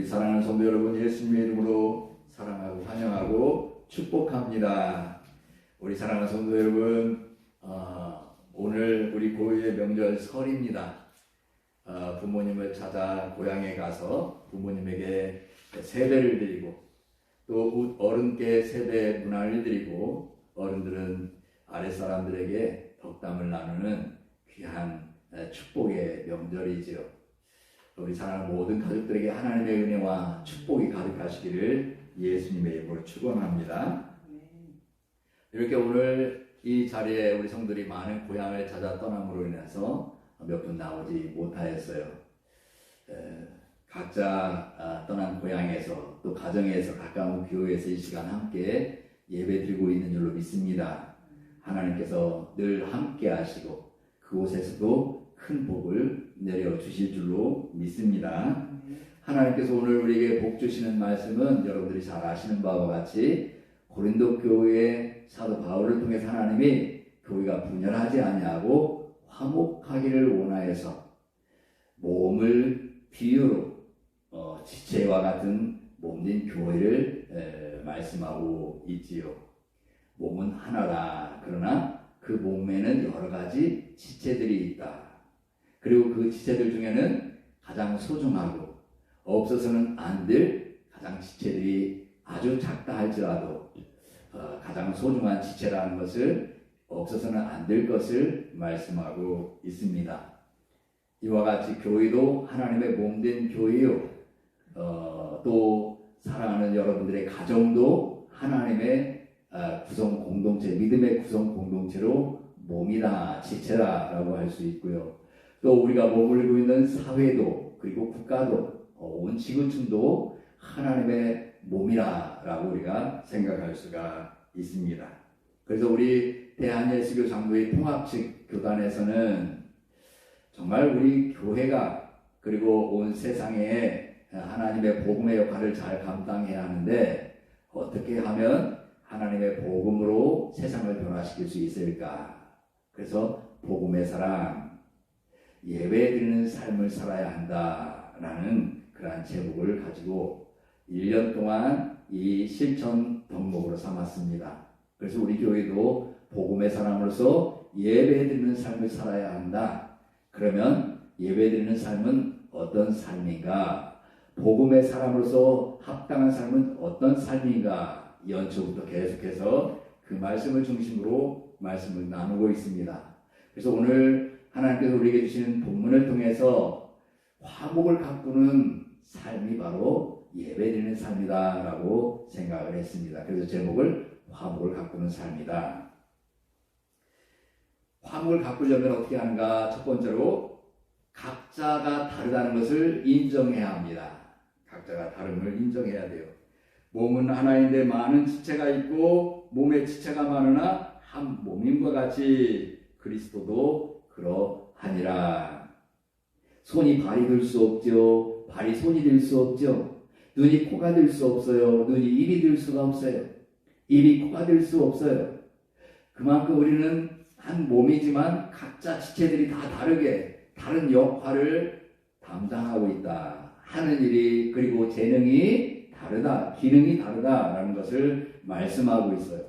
사랑하는 성도 여러분, 예수님의 이름으로 사랑하고 환영하고 축복합니다. 우리 사랑하는 성도 여러분, 오늘 우리 고유의 명절 설입니다. 부모님을 찾아 고향에 가서 부모님에게 세배를 드리고 또 어른께 세배 문안을 드리고 어른들은 아랫사람들에게 덕담을 나누는 귀한 축복의 명절이지요. 우리 사랑하는 모든 가족들에게 하나님의 은혜와 축복이 가득하시기를 예수님의 이름으로 축원합니다. 이렇게 오늘 이 자리에 우리 성들이 많은 고향을 찾아 떠남으로 인해서 몇 분 나오지 못하였어요. 각자 떠난 고향에서 또 가정에서 가까운 교회에서 이 시간 함께 예배드리고 있는 줄로 믿습니다. 하나님께서 늘 함께 하시고 그곳에서도 큰 복을 내려주실 줄로 믿습니다. 하나님께서 오늘 우리에게 복 주시는 말씀은 여러분들이 잘 아시는 바와 같이 고린도 교회의 사도 바울을 통해서 하나님이 교회가 분열하지 아니하고 화목하기를 원하여서 몸을 비유로 지체와 같은 몸된 교회를 말씀하고 있지요. 몸은 하나다. 그러나 그 몸에는 여러 가지 지체들이 있다. 그리고 그 지체들 중에는 가장 소중하고 없어서는 안 될 가장 지체들이 아주 작다 할지라도 가장 소중한 지체라는 것을 없어서는 안 될 것을 말씀하고 있습니다. 이와 같이 교회도 하나님의 몸된 교회요. 또 사랑하는 여러분들의 가정도 하나님의 구성 공동체, 믿음의 구성 공동체로 몸이다, 지체다라고 할 수 있고요. 또 우리가 머물고 있는 사회도 그리고 국가도 온 지구촌도 하나님의 몸이라고 우리가 생각할 수가 있습니다. 그래서 우리 대한예수교 장로회 통합측 교단에서는 정말 우리 교회가 그리고 온 세상에 하나님의 복음의 역할을 잘 감당해야 하는데 어떻게 하면 하나님의 복음으로 세상을 변화시킬 수 있을까? 그래서 복음의 사랑, 예배드리는 삶을 살아야 한다라는 그러한 제목을 가지고 1년 동안 이 실천 덕목으로 삼았습니다. 그래서 우리 교회도 복음의 사람으로서 예배드리는 삶을 살아야 한다. 그러면 예배드리는 삶은 어떤 삶인가? 복음의 사람으로서 합당한 삶은 어떤 삶인가? 연초부터 계속해서 그 말씀을 중심으로 말씀을 나누고 있습니다. 그래서 오늘 하나님께서 우리에게 주시는 본문을 통해서 화목을 가꾸는 삶이 바로 예배드리는 삶이다 라고 생각을 했습니다. 그래서 제목을 화목을 가꾸는 삶이다. 화목을 가꾸려면 어떻게 하는가? 첫 번째로 각자가 다르다는 것을 인정해야 합니다. 각자가 다름을 인정해야 돼요. 몸은 하나인데 많은 지체가 있고 몸에 지체가 많으나 한 몸임과 같이 그리스도도 그러하니라. 손이 발이 될 수 없죠. 발이 손이 될 수 없죠. 눈이 코가 될 수 없어요. 눈이 입이 될 수가 없어요. 입이 코가 될 수 없어요. 그만큼 우리는 한 몸이지만 각자 지체들이 다 다르게 다른 역할을 담당하고 있다. 하는 일이 그리고 재능이 다르다. 기능이 다르다라는 것을 말씀하고 있어요.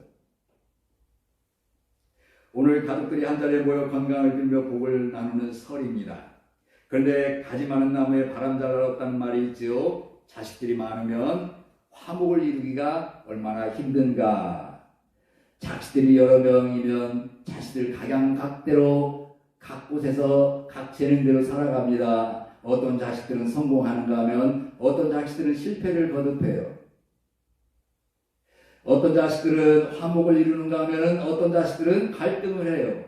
오늘 가족들이 한자리에 모여 건강을 빌며 복을 나누는 설입니다. 그런데 가지 많은 나무에 바람 잘 날았다는 말이 있지요. 자식들이 많으면 화목을 이루기가 얼마나 힘든가. 자식들이 여러 명이면 자식들 각양각대로 각 곳에서 각 재능대로 살아갑니다. 어떤 자식들은 성공하는가 하면 어떤 자식들은 실패를 거듭해요. 어떤 자식들은 화목을 이루는가 하면 어떤 자식들은 갈등을 해요.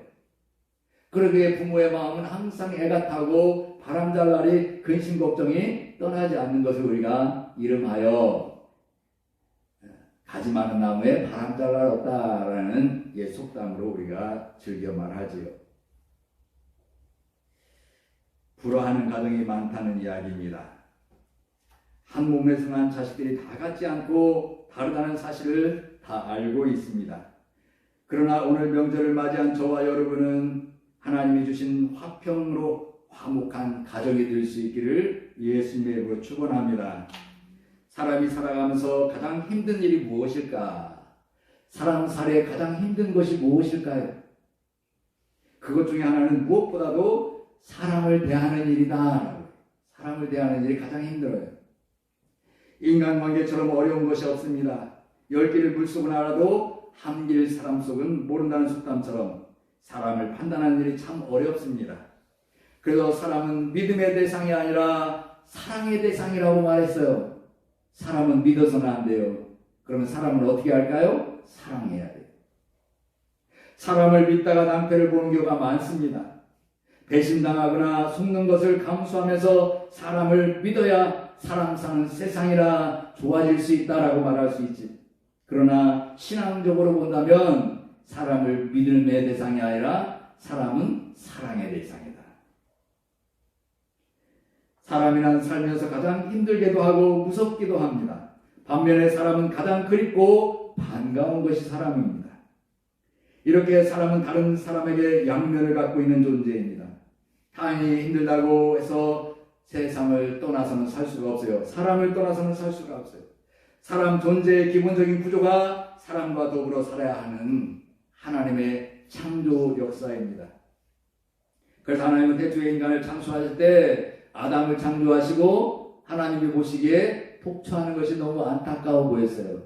그러기에 부모의 마음은 항상 애가 타고 바람잘날이 근심 걱정이 떠나지 않는 것을 우리가 이름하여 가지 많은 나무에 바람잘날 없다라는 속담으로 우리가 즐겨 말하지요. 불화하는 가정이 많다는 이야기입니다. 한 몸에 성한 자식들이 다 같지 않고 다르다는 사실을 다 알고 있습니다. 그러나 오늘 명절을 맞이한 저와 여러분은 하나님이 주신 화평으로 화목한 가정이 될 수 있기를 예수님의 이름으로 축원합니다. 사람이 살아가면서 가장 힘든 일이 무엇일까? 사람 살이에 가장 힘든 것이 무엇일까요? 그것 중에 하나는 무엇보다도 사람을 대하는 일이다. 사람을 대하는 일이 가장 힘들어요. 인간관계처럼 어려운 것이 없습니다. 10개를 물속은 알아도 한 길 사람 속은 모른다는 속담처럼 사람을 판단하는 일이 참 어렵습니다. 그래서 사람은 믿음의 대상이 아니라 사랑의 대상이라고 말했어요. 사람은 믿어서는 안 돼요. 그러면 사람을 어떻게 할까요? 사랑해야 돼요. 사람을 믿다가 낭패를 보는 경우가 많습니다. 배신당하거나 속는 것을 감수하면서 사람을 믿어야 사람 사는 세상이라 좋아질 수 있다라고 말할 수 있지. 그러나 신앙적으로 본다면 사람을 믿음의 대상이 아니라 사람은 사랑의 대상이다. 사람이란 살면서 가장 힘들게도 하고 무섭기도 합니다. 반면에 사람은 가장 그립고 반가운 것이 사람입니다. 이렇게 사람은 다른 사람에게 양면을 갖고 있는 존재입니다. 타인이 힘들다고 해서 세상을 떠나서는 살 수가 없어요. 사람을 떠나서는 살 수가 없어요. 사람 존재의 기본적인 구조가 사람과 더불어 살아야 하는 하나님의 창조 역사입니다. 그래서 하나님은 태초에 인간을 창조하실 때 아담을 창조하시고 하나님이 보시기에 독초하는 것이 너무 안타까워 보였어요.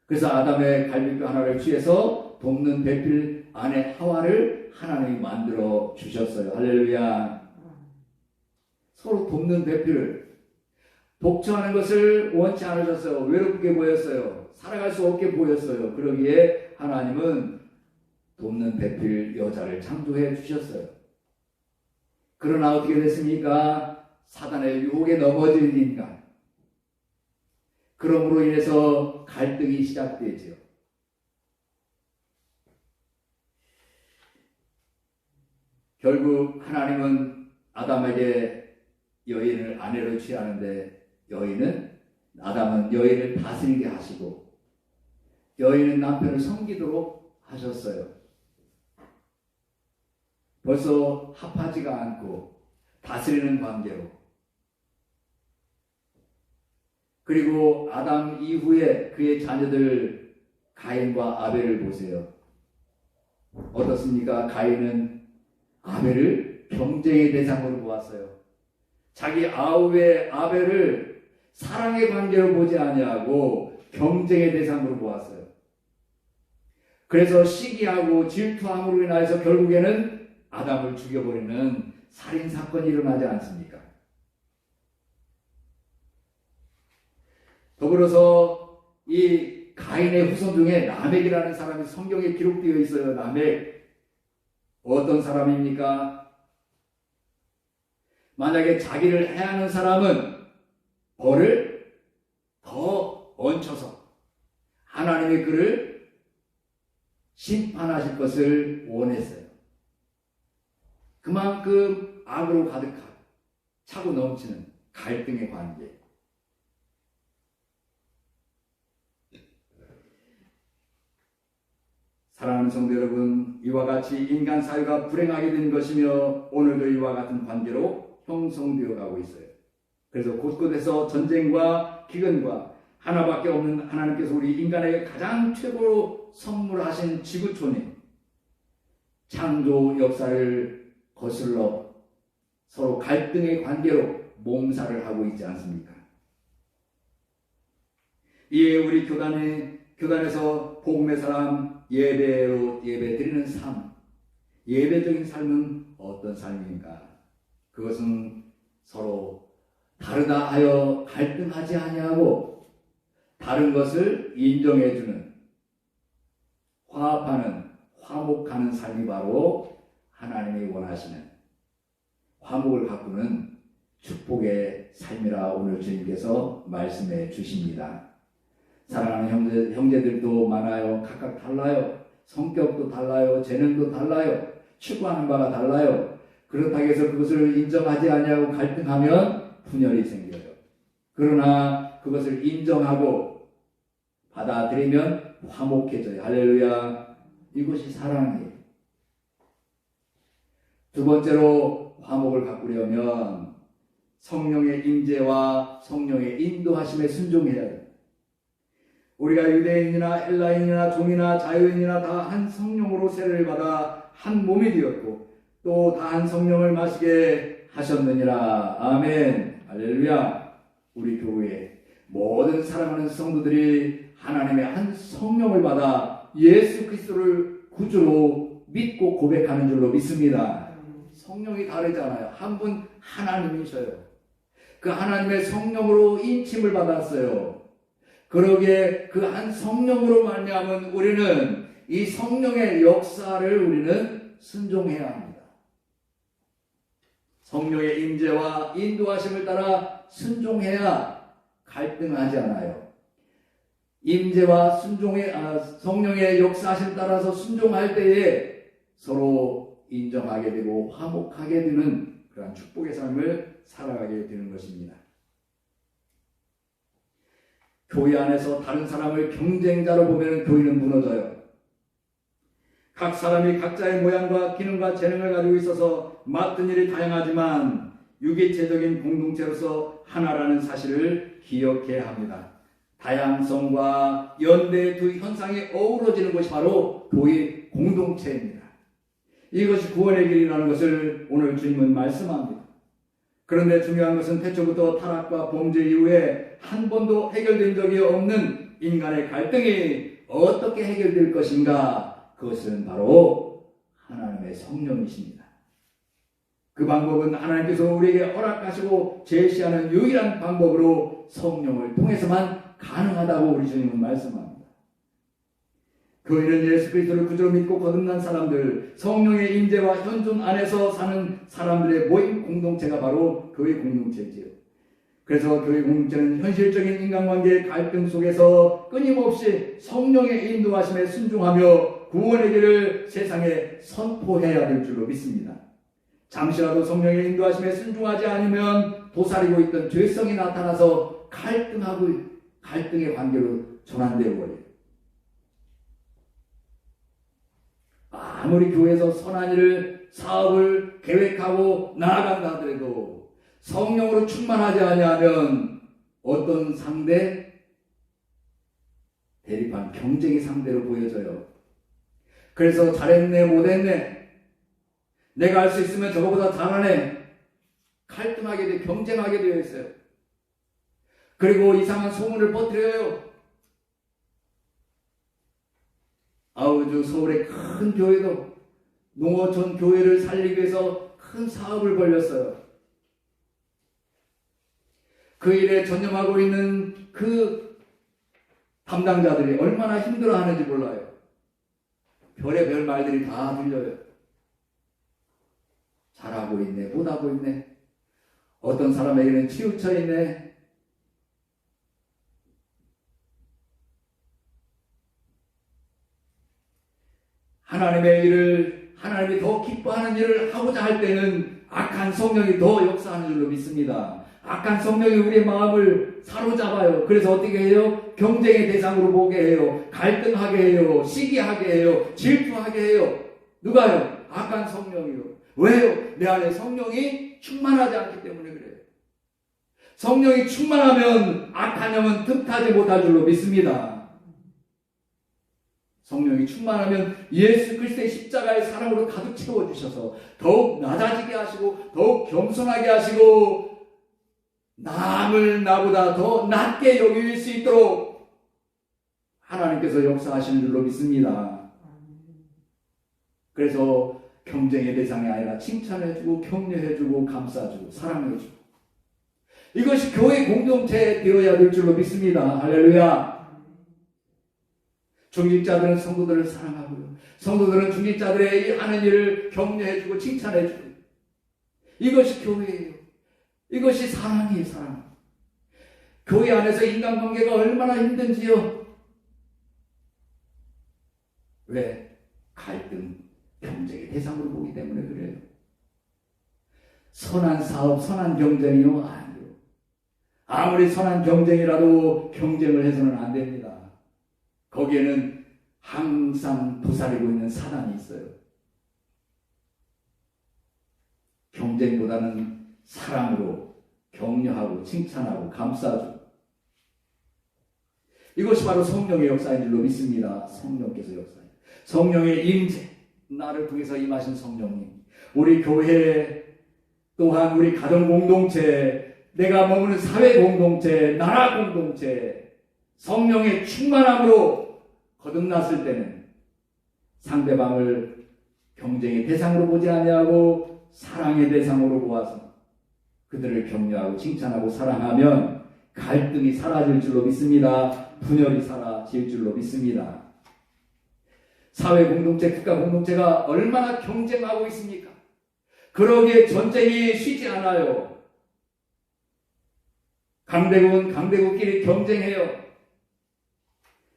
그래서 아담의 갈비뼈 하나를 취해서 돕는 배필 안에 하와를 하나님이 만들어 주셨어요. 할렐루야. 서로 돕는 배필을 독초하는 것을 원치 않으셨어요. 외롭게 보였어요. 살아갈 수 없게 보였어요. 그러기에 하나님은 돕는 배필 여자를 창조해 주셨어요. 그러나 어떻게 됐습니까? 사단의 유혹에 넘어진 인간. 그러므로 인해서 갈등이 시작되죠. 결국 하나님은 아담에게 여인을 아내로 취하는데 아담은 여인을 다스리게 하시고 여인은 남편을 섬기도록 하셨어요. 벌써 합하지가 않고 다스리는 관계로. 그리고 아담 이후에 그의 자녀들 가인과 아벨을 보세요. 어떻습니까? 가인은 아벨을 경쟁의 대상으로 보았어요. 자기 아우의 아벨을 사랑의 관계로 보지 아니하고 경쟁의 대상으로 보았어요. 그래서 시기하고 질투함으로 인하여서 결국에는 아담을 죽여버리는 살인사건이 일어나지 않습니까? 더불어서 이 가인의 후손 중에 라멕이라는 사람이 성경에 기록되어 있어요. 라멕. 어떤 사람입니까? 만약에 자기를 해하는 사람은 벌을 더 얹혀서 하나님의 그를 심판하실 것을 원했어요. 그만큼 악으로 가득한 차고 넘치는 갈등의 관계. 사랑하는 성도 여러분, 이와 같이 인간 사회가 불행하게 된 것이며 오늘도 이와 같은 관계로 형성되어 가고 있어요. 그래서 곳곳에서 전쟁과 기근과 하나밖에 없는 하나님께서 우리 인간에게 가장 최고로 선물하신 지구촌인 창조 역사를 거슬러 서로 갈등의 관계로 몸살을 하고 있지 않습니까? 이에 우리 교단에서 복음의 사람 예배로 예배드리는 삶, 예배적인 삶은 어떤 삶인가? 그것은 서로 다르다 하여 갈등하지 아니하고 다른 것을 인정해주는, 화합하는, 화목하는 삶이 바로 하나님이 원하시는 화목을 가꾸는 축복의 삶이라 오늘 주님께서 말씀해 주십니다. 사랑하는 형제들도 많아요. 각각 달라요. 성격도 달라요. 재능도 달라요. 추구하는 바가 달라요. 그렇다고 해서 그것을 인정하지 아니하고 갈등하면 분열이 생겨요. 그러나 그것을 인정하고 받아들이면 화목해져요. 할렐루야. 이것이 사랑이에요. 두 번째로 화목을 가꾸려면 성령의 임재와 성령의 인도하심에 순종해야 됩니다. 우리가 유대인이나 헬라인이나 종이나 자유인이나 다 한 성령으로 세례를 받아 한 몸이 되었고 또 다 한 성령을 마시게 하셨느니라. 아멘. 할렐루야. 우리 교회 모든 사랑하는 성도들이 하나님의 한 성령을 받아 예수 그리스도를 구주로 믿고 고백하는 줄로 믿습니다. 성령이 다르잖아요. 한 분 하나님이셔요. 그 하나님의 성령으로 인침을 받았어요. 그러기에 그 한 성령으로 말미암은 우리는 이 성령의 역사를 우리는 순종해야 합니다. 성령의 임재와 인도하심을 따라 순종해야 갈등하지 않아요. 임재와 성령의 역사하심을 따라서 순종할 때에 서로 인정하게 되고 화목하게 되는 그런 축복의 삶을 살아가게 되는 것입니다. 교회 안에서 다른 사람을 경쟁자로 보면 교회는 무너져요. 각 사람이 각자의 모양과 기능과 재능을 가지고 있어서 맡은 일이 다양하지만 유기체적인 공동체로서 하나라는 사실을 기억해야 합니다. 다양성과 연대의 두 현상이 어우러지는 것이 바로 교회 공동체입니다. 이것이 구원의 길이라는 것을 오늘 주님은 말씀합니다. 그런데 중요한 것은 태초부터 타락과 범죄 이후에 한 번도 해결된 적이 없는 인간의 갈등이 어떻게 해결될 것인가? 그것은 바로 하나님의 성령이십니다. 그 방법은 하나님께서 우리에게 허락하시고 제시하는 유일한 방법으로 성령을 통해서만 가능하다고 우리 주님은 말씀합니다. 교회는 예수 그리스도를 구주로 믿고 거듭난 사람들, 성령의 임재와 현존 안에서 사는 사람들의 모임 공동체가 바로 교회 공동체지요. 그래서 교회 공동체는 현실적인 인간관계의 갈등 속에서 끊임없이 성령의 인도하심에 순종하며 구원의 길을 세상에 선포해야 될 줄로 믿습니다. 잠시라도 성령의 인도하심에 순종하지 않으면 도사리고 있던 죄성이 나타나서 갈등의 관계로 전환되어 버려요. 아무리 교회에서 선한 일을 사업을 계획하고 나아간다 하더라도 성령으로 충만하지 아니하면 어떤 상대? 대립한 경쟁의 상대로 보여져요. 그래서 잘했네 못했네 내가 할 수 있으면 저거보다 잘하네 갈등하게 돼 경쟁하게 되어 있어요. 그리고 이상한 소문을 퍼뜨려요. 아우주 서울의 큰 교회도 농어촌 교회를 살리기 위해서 큰 사업을 벌였어요. 그 일에 전념하고 있는 그 담당자들이 얼마나 힘들어하는지 몰라요. 별의별 말들이 다 들려요. 잘하고 있네, 못하고 있네. 어떤 사람에게는 치우쳐 있네. 하나님의 일을, 하나님이 더 기뻐하는 일을 하고자 할 때는 악한 성령이 더 역사하는 줄로 믿습니다. 악한 성령이 우리의 마음을 사로잡아요. 그래서 어떻게 해요? 경쟁의 대상으로 보게 해요. 갈등하게 해요. 시기하게 해요. 질투하게 해요. 누가요? 악한 성령이요. 왜요? 내 안에 성령이 충만하지 않기 때문에 그래요. 성령이 충만하면 악한 영은 틈타지 못할 줄로 믿습니다. 성령이 충만하면 예수 그리스도의 십자가의 사랑으로 가득 채워주셔서 더욱 낮아지게 하시고 더욱 겸손하게 하시고 남을 나보다 더 낮게 여길 수 있도록 하나님께서 역사하시는 줄로 믿습니다. 그래서 경쟁의 대상이 아니라 칭찬해주고 격려해주고 감싸주고 사랑해주고 이것이 교회 공동체에 되어야 될 줄로 믿습니다. 할렐루야. 중직자들은 성도들을 사랑하고요. 성도들은 중직자들의 하는 일을 격려해주고 칭찬해주고 이것이 교회예요. 이것이 사랑이에요. 사랑. 교회 안에서 인간관계가 얼마나 힘든지요. 왜? 갈등, 경쟁의 대상으로 보기 때문에 그래요. 선한 사업, 선한 경쟁이요? 아니요. 아무리 선한 경쟁이라도 경쟁을 해서는 안 됩니다. 거기에는 항상 도사리고 있는 사단이 있어요. 경쟁보다는 사랑으로 격려하고 칭찬하고 감싸주고, 이것이 바로 성령의 역사인 줄로 믿습니다. 성령께서 역사해요. 성령의 임재, 나를 통해서 임하신 성령님, 우리 교회 또한 우리 가정 공동체, 내가 머무는 사회 공동체, 나라 공동체, 성령의 충만함으로 거듭났을 때는 상대방을 경쟁의 대상으로 보지 아니하고 사랑의 대상으로 보아서 그들을 격려하고 칭찬하고 사랑하면 갈등이 사라질 줄로 믿습니다. 분열이 사라질 줄로 믿습니다. 사회 공동체, 국가 공동체가 얼마나 경쟁하고 있습니까? 그러기에 전쟁이 쉬지 않아요. 강대국은 강대국끼리 경쟁해요.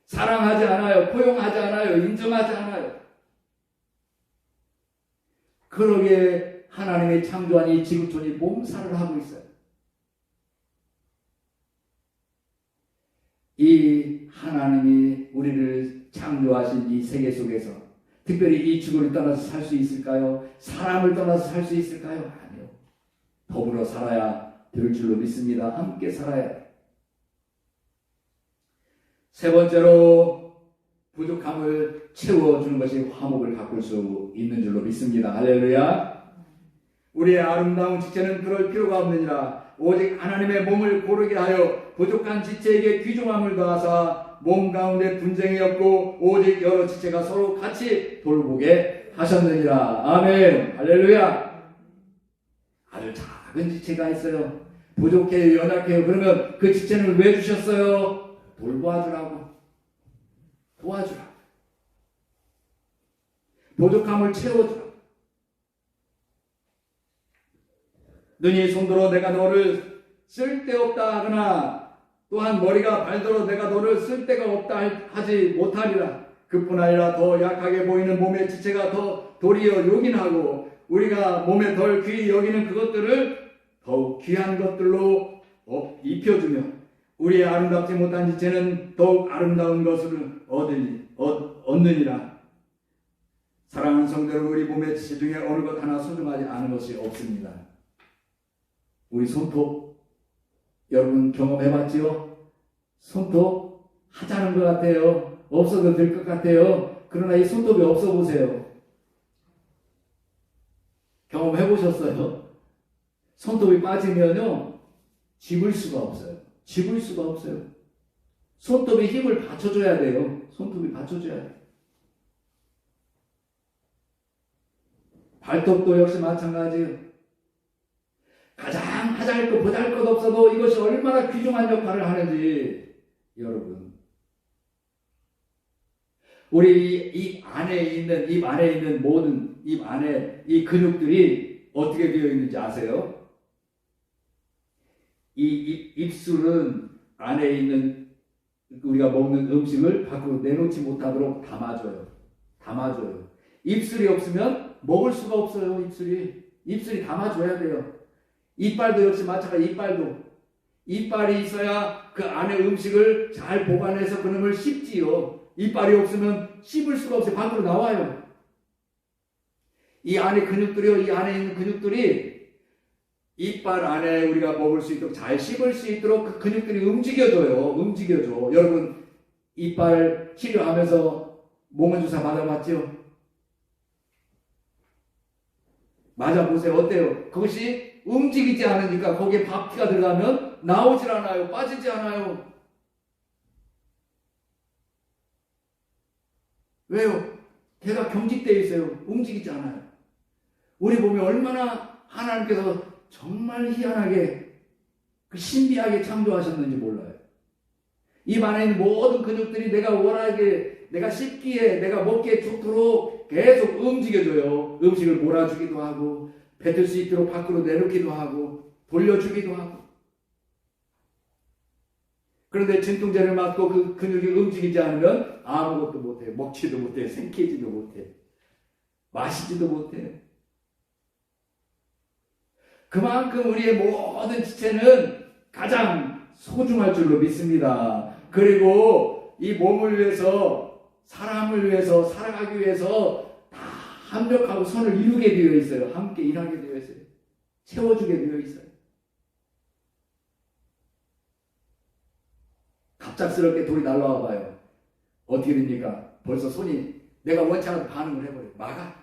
사랑하지 않아요. 포용하지 않아요. 인정하지 않아요. 그러기에 하나님의 창조한 이 지구촌이 몸살을 하고 있어요. 이 하나님이 우리를 창조하신 이 세계 속에서 특별히 이 지구를 떠나서 살 수 있을까요? 사람을 떠나서 살 수 있을까요? 아니요. 더불어 살아야 될 줄로 믿습니다. 함께 살아야 돼요. 세 번째로 부족함을 채워주는 것이 화목을 가꿀 수 있는 줄로 믿습니다. 할렐루야. 우리의 아름다운 지체는 그럴 필요가 없느니라. 오직 하나님의 몸을 고르게 하여 부족한 지체에게 귀중함을 더하사 몸 가운데 분쟁이 없고 오직 여러 지체가 서로 같이 돌보게 하셨느니라. 아멘. 할렐루야. 아주 작은 지체가 있어요. 부족해요. 연약해요. 그러면 그 지체는 왜 주셨어요? 돌봐주라고. 도와주라고. 부족함을 채워주라고. 눈이 손들어 내가 너를 쓸데없다 하거나 또한 머리가 발들어 내가 너를 쓸데가 없다 하지 못하리라. 그뿐 아니라 더 약하게 보이는 몸의 지체가 더 도리어 요긴하고 우리가 몸에 덜 귀히 여기는 그것들을 더욱 귀한 것들로 입혀주며 우리의 아름답지 못한 지체는 더욱 아름다운 것을 얻느니라. 사랑하는 성도들, 우리 몸의 지체 중에 어느 것 하나 소중하지 않은 것이 없습니다. 우리 손톱 여러분 경험해봤지요? 손톱 하찮은 것 같아요. 없어도 될 것 같아요. 그러나 이 손톱이 없어 보세요. 경험해보셨어요? 손톱이 빠지면요 집을 수가 없어요. 집을 수가 없어요. 손톱에 힘을 받쳐줘야 돼요. 손톱이 받쳐줘야 돼요. 발톱도 역시 마찬가지예요. 가장 하잘것 보잘것 없어도 이것이 얼마나 귀중한 역할을 하는지 여러분, 우리 입 안에 있는 모든 입 안에 이 근육들이 어떻게 되어 있는지 아세요? 이 입술은 안에 있는 우리가 먹는 음식을 밖으로 내놓지 못하도록 담아줘요. 입술이 없으면 먹을 수가 없어요. 입술이 담아줘야 돼요. 이빨도 역시 마찬가지. 이빨이 있어야 그 안에 음식을 잘 보관해서 그놈을 씹지요. 이빨이 없으면 씹을 수가 없어요. 밖으로 나와요. 이 안에 있는 근육들이 이빨 안에 우리가 먹을 수 있도록 잘 씹을 수 있도록 그 근육들이 움직여줘. 여러분 이빨 치료하면서 몽환주사 맞아봤죠? 맞아보세요. 어때요? 그것이 움직이지 않으니까 거기에 밥티가 들어가면 나오질 않아요. 빠지지 않아요. 왜요? 걔가 경직되어 있어요. 움직이지 않아요. 우리 몸이 얼마나 하나님께서 정말 희한하게 그 신비하게 창조하셨는지 몰라요. 입 안에 있는 모든 근육들이 내가 원하게, 내가 씹기에, 내가 먹기에 좋도록 계속 움직여줘요. 음식을 몰아주기도 하고 뱉을 수 있도록 밖으로 내놓기도 하고 돌려주기도 하고. 그런데 진통제를 맞고 그 근육이 움직이지 않으면 아무것도 못해. 먹지도 못해. 생기지도 못해. 마시지도 못해. 그만큼 우리의 모든 지체는 가장 소중할 줄로 믿습니다. 그리고 이 몸을 위해서, 사람을 위해서, 살아가기 위해서 다 합력하고 선을 이루게 되어 있어요. 함께 일하게 되어 있어요. 채워주게 되어 있어요. 갑작스럽게 돌이 날라와 봐요. 어떻게 됩니까? 벌써 손이 내가 원치 않아도 반응을 해버려요. 막아.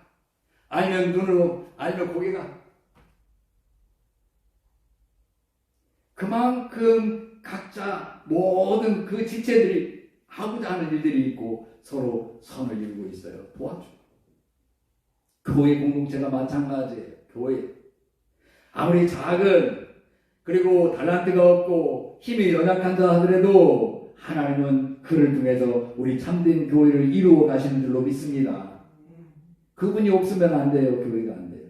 아니면 눈으로, 아니면 고개가. 그만큼 각자 모든 그 지체들이 하고자 하는 일들이 있고 서로 선을 이루고 있어요. 도와줘. 교회 공동체가 마찬가지예요. 교회. 아무리 작은 그리고 달란트가 없고 힘이 연약한 자 하더라도 하나님은 그를 통해서 우리 참된 교회를 이루어 가시는 줄로 믿습니다. 그분이 없으면 안 돼요. 교회가 안 돼요.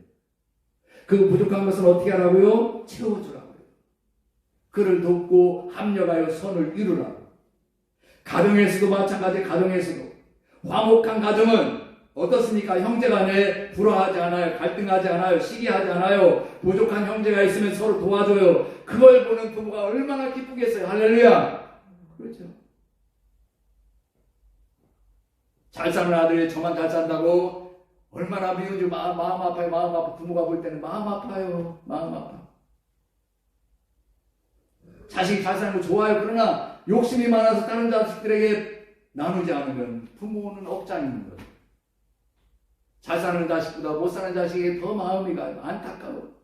그 부족한 것은 어떻게 하라고요? 채워주라고요. 그를 돕고 합력하여 선을 이루라고. 가정에서도 마찬가지. 가정에서도 화목한 가정은 어떻습니까? 형제간에 불화하지 않아요. 갈등하지 않아요. 시기하지 않아요. 부족한 형제가 있으면 서로 도와줘요. 그걸 보는 부모가 얼마나 기쁘겠어요. 할렐루야. 그렇죠. 잘 사는 아들이 저만 잘 산다고 얼마나 미워지고 마음 아파요. 마음 아파. 부모가 볼 때는 마음 아파요. 마음 아파. 자식이 잘 사는 거 좋아요. 그러나 욕심이 많아서 다른 자식들에게 나누지 않으면 부모는 억장인 거예요. 잘 사는 자식보다 못 사는 자식에게 더 마음이 가요. 안타까워.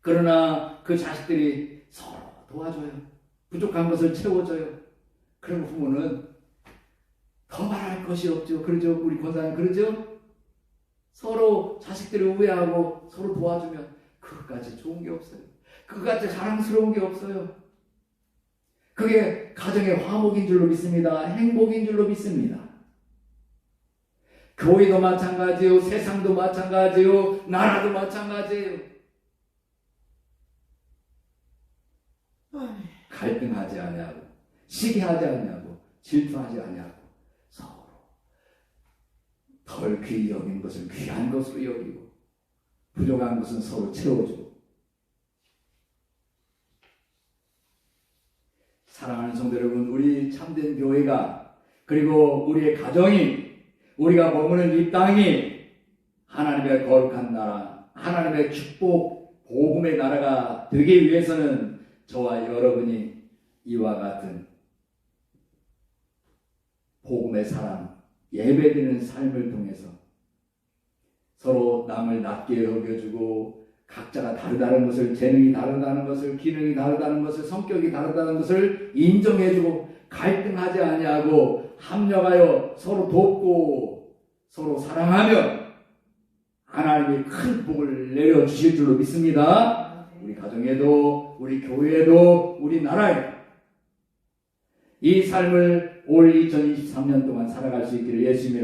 그러나 그 자식들이 서로 도와줘요. 부족한 것을 채워줘요. 그럼 부모는 더 말할 것이 없죠. 그러죠. 우리 권사님 그러죠. 서로 자식들을 우애하고 서로 도와주면 그것까지 좋은 게 없어요. 그것까지 자랑스러운 게 없어요. 그게 가정의 화목인 줄로 믿습니다. 행복인 줄로 믿습니다. 교회도 마찬가지요. 세상도 마찬가지요. 나라도 마찬가지예요. 갈등하지 아니하고 시기하지 아니하고 질투하지 아니하고 서로 덜 귀히 여긴 것을 귀한 것으로 여기고 부족한 것은 서로 채워주고. 사랑하는 성도 여러분, 우리 참된 교회가 그리고 우리의 가정이 우리가 머무는 이 땅이 하나님의 거룩한 나라, 하나님의 축복, 복음의 나라가 되기 위해서는 저와 여러분이 이와 같은 복음의 사랑, 예배드리는 삶을 통해서 서로 남을 낮게 여겨주고 각자가 다르다는 것을, 재능이 다르다는 것을, 기능이 다르다는 것을, 성격이 다르다는 것을 인정해주고 갈등하지 아니하고 합력하여 서로 돕고 서로 사랑하며 하나님이 큰 복을 내려주실 줄로 믿습니다. 우리 가정에도 우리 교회에도 우리 나라에도 이 삶을 올 2023년 동안 살아갈 수 있기를 예수님의